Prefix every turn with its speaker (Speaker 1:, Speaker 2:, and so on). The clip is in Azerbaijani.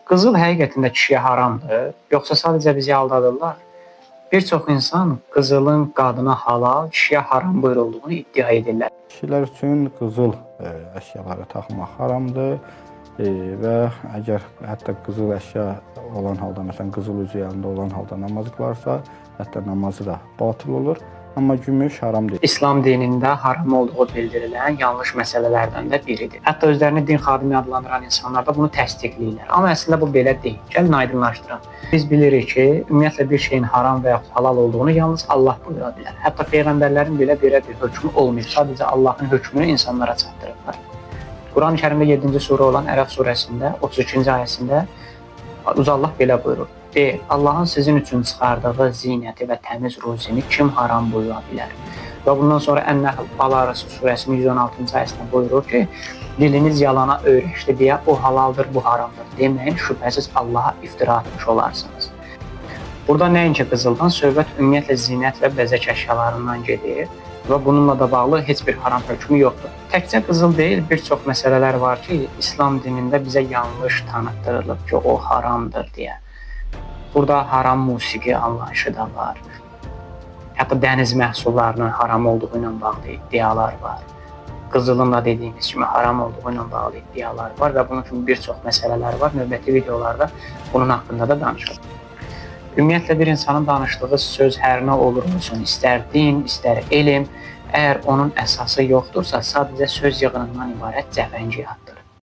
Speaker 1: Qızıl həqiqətən də kişiyə haramdır, yoxsa sadəcə bizi aldadırlar? Bir çox insan qızılın qadına halal, kişiyə haram buyurulduğunu iddia edirlər.
Speaker 2: Kişilər üçün qızıl əşyaları taxmaq haramdır və əgər hətta qızıl əşya olan halda, məsələn, qızıl üzük əlində olan halda namaz qılarsa, hətta namazı da batıl olur. Amma gümüş haram deyil.
Speaker 1: İslam dinində haram olduğu bildirilən yanlış məsələlərdən də biridir. Hətta özlərini din xadimi adlandıran insanlar da bunu təsdiqləyirlər. Amma əslində bu belə deyil. Gəlin aydınlaşdıraq. Biz bilirik ki, ümumiyyətlə bir şeyin haram və yaxud halal olduğunu yalnız Allah buyura bilər. Hətta peyğəmbərlərin belə bir hökmü olmayıb. Sadəcə Allahın hökmünü insanlara çatdırırlar. Quran-ı Kərimdə 7-ci surə olan Ərəf surəsində 32-ci ayəsində Allah belə buyurur. Allahın sizin üçün çıxardığı zinəti və təmiz ruzini kim haram buyura bilər? Və bundan sonra Ən-Nəhl Balarası surəsinin 116-cı ayəsində buyurur ki, diliniz yalana öyrəşdi deyə o halaldır, bu haramdır deməyin, şübhəsiz Allaha iftira atmış olarsınız. Burada nəinki qızıldan, söhbət ümumiyyətlə zinət və bəzək əşyalarından gedir və bununla da bağlı heç bir haram hökmü yoxdur. Təkcə qızıl deyil, bir çox məsələlər var ki, İslam dinində bizə yanlış tanıtdırılıb ki, o haramdır deyə. Burada haram musiqi anlayışı da var. Hətta dəniz məhsullarının haram olduğu ilə bağlı iddialar var. Qızılın da dediyimiz kimi haram olduğu ilə bağlı iddialar var və bunun kimi bir çox məsələlər var. Növbəti videolarda bunun haqqında da danışırıq. Ümumiyyətlə bir insanın danışdığı söz hər nə olur olsun, istər din, istər elm, əgər onun əsası yoxdursa, sadəcə söz yığınından ibarət cəfəngiyatdır.